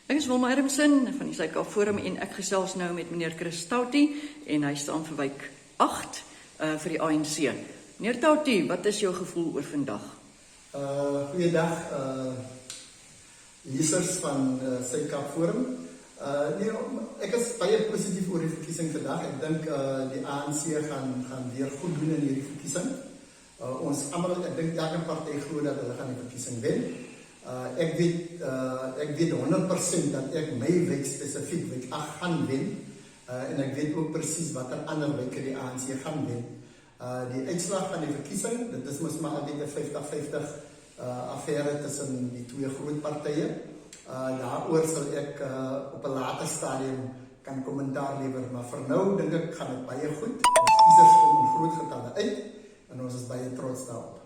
Ek is Wilma Ermsen van die Suid-Kaap Forum en ek gesels nou met meneer Chris Tauti en hy staan vir wijk 8 vir die ANC. Meneer Tauti, wat is jou gevoel oor vandag? Goeiedag, lesers van Suid-Kaap Forum. Ek is baie positief oor die verkiesing vandag. Ek dink die ANC gaan weer goed doen in hierdie verkiesing. Ons almal, ek dink elke party glo dat hulle gaan die verkiesing wen. Ek weet 100% dat ek my wijk spesifiek wijk 8 gaan wen. En ek weet ook presies wat ander wijke die ANC gaan wen. Die uitslag van die verkiesing, dit is mos maar altyd 'n 50-50 affære tussen die twee groot partye. Daaroor sal ek op 'n later stadium kan kommentaar lewer, maar vir nou dink ek gaan dit baie goed. Ons kiesers kom in groot getalle uit en ons is baie trots daarop.